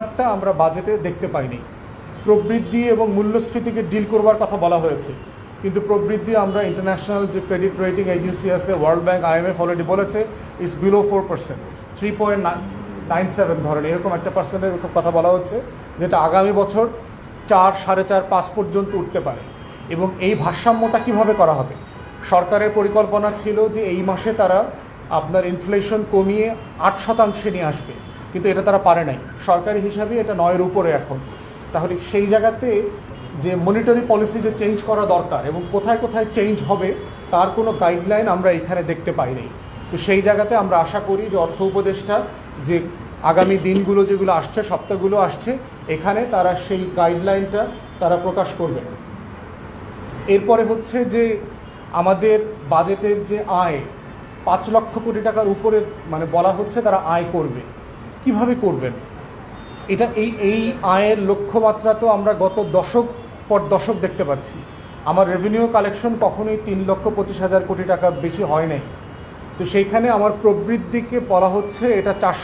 একটা আমরা বাজেটে দেখতে পাইনি। প্রবৃদ্ধি এবং মূল্যস্ফীতিকে ডিল করবার কথা বলা হয়েছে, কিন্তু প্রবৃদ্ধি আমরা ইন্টারন্যাশনাল যে ক্রেডিট রেটিং এজেন্সি আছে, ওয়ার্ল্ড ব্যাংক, IMF অলরেডি বলেছে ইজ বিলো 4%, 3.97 ধরেন এরকম একটা পার্সেন্টের কথা বলা হচ্ছে, যেটা আগামী বছর 4, 4.5, 5 পর্যন্ত উঠতে পারে। এবং এই ভারসাম্যটা কিভাবে করা হবে? সরকারের পরিকল্পনা ছিল যে এই মাসে তারা আপনার ইনফ্লেশন কমিয়ে 8% নিয়ে আসবে, কিন্তু এটা তারা পারে নাই। সরকারি হিসাবে এটা 9-এর উপরে এখন। তাহলে সেই জায়গাতে যে মনিটারি পলিসি যে চেঞ্জ করা দরকার এবং কোথায় কোথায় চেঞ্জ হবে তার কোনো গাইডলাইন আমরা এখানে দেখতে পাইনি। তো সেই জায়গাতে আমরা আশা করি যে অর্থ উপদেষ্টা যে আগামী দিনগুলো যেগুলো আসছে, সপ্তাহগুলো আসছে, এখানে তারা সেই গাইডলাইনটা তারা প্রকাশ করবেন। এরপরে হচ্ছে যে আমাদের বাজেটের যে আয় 5 লক্ষ কোটি টাকার উপরে মানে বলা হচ্ছে তারা আয় করবে। কিভাবে করবেন? এটা এই আয়ের লক্ষ্যমাত্রা তো আমরা গত দশক পর দশক দেখতে পাচ্ছি। আমার রেভিনিউ কালেকশন কখনোই 3,25,000 কোটি টাকা বেশি হয় নাই। তো সেইখানে আমার প্রবৃদ্ধিকে বলা হচ্ছে এটা 4